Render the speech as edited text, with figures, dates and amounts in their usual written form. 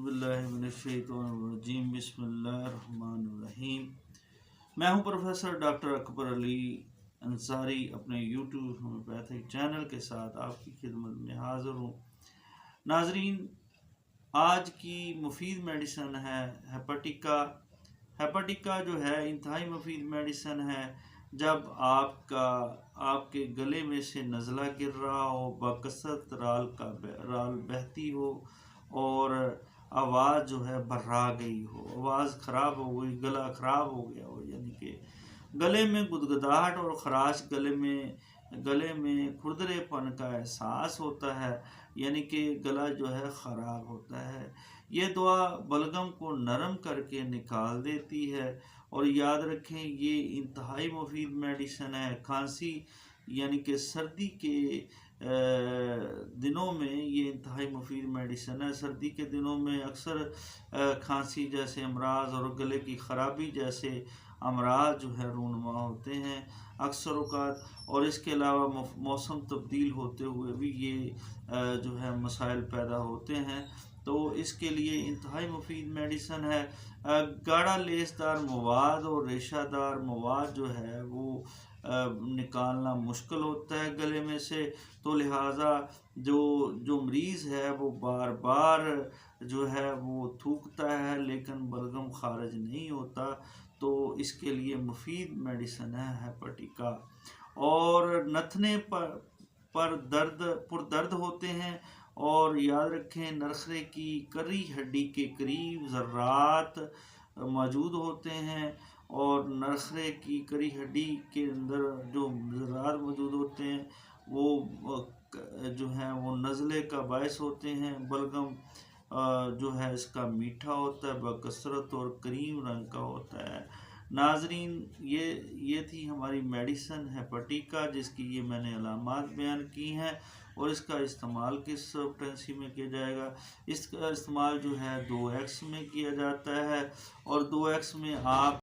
बिल्लाहि मिनश्शैतानिर्रजीम बिस्मिल्लाहिर्रहमानिर्रहीम। मैं हूं प्रोफेसर डॉक्टर अकबर अली अंसारी अपने यूट्यूब होम्योपैथिक चैनल के साथ आपकी खिदमत में हाज़िर हूं। नाजरीन, आज की मुफीद मेडिसन है हेपेटिका। हेपेटिका जो है इंतहाई मुफीद मेडिसन है। जब आपके गले में से नज़ला गिर रहा हो, बकसरत राल बहती हो और आवाज़ जो है बर्रा गई हो, आवाज़ ख़राब हो गई, गला ख़राब हो गया हो, यानी कि गले में गुदगुदाहट और ख़राश, गले में खुरदरेपन का एहसास होता है, यानी कि गला जो है ख़राब होता है। ये दवा बलगम को नरम करके निकाल देती है। और याद रखें, ये इंतहाई मुफीद मेडिसन है। खांसी यानी कि सर्दी के दिनों में ये इंतहाई मुफीद मेडिसन है। सर्दी के दिनों में अक्सर खांसी जैसे अमराज और गले की ख़राबी जैसे अमराज जो है रूनुमा होते हैं अक्सर औक़ात। और इसके अलावा मौसम तब्दील होते हुए भी ये जो है मसाइल पैदा होते हैं, तो इसके लिए इंतहाई मुफीद मेडिसन है। गाढ़ा लेसदार मवाद और रेशादार मवाद जो है वो निकालना मुश्किल होता है गले में से, तो लिहाजा जो मरीज़ है वो बार बार जो है वो थूकता है लेकिन बलगम खारिज नहीं होता, तो इसके लिए मुफीद मेडिसन है हेपेटिका। और नथने पर दर्द होते हैं, और याद रखें नरखरे की करी हड्डी के करीब ज़र्रात मौजूद होते हैं, और नरखरे की करी हड्डी के अंदर जो ज़र्रात मौजूद होते हैं वो जो है वो नज़ले का बायस होते हैं। बलगम जो है इसका मीठा होता है, बकसरत और क्रीम रंग का होता है। नाजरीन, ये थी हमारी मेडिसन हेपेटिका, जिसकी ये मैंने अलामात बयान की हैं। और इसका इस्तेमाल किस पोटेंसी में किया जाएगा? इसका इस्तेमाल जो है 2x में किया जाता है, और 2x में आप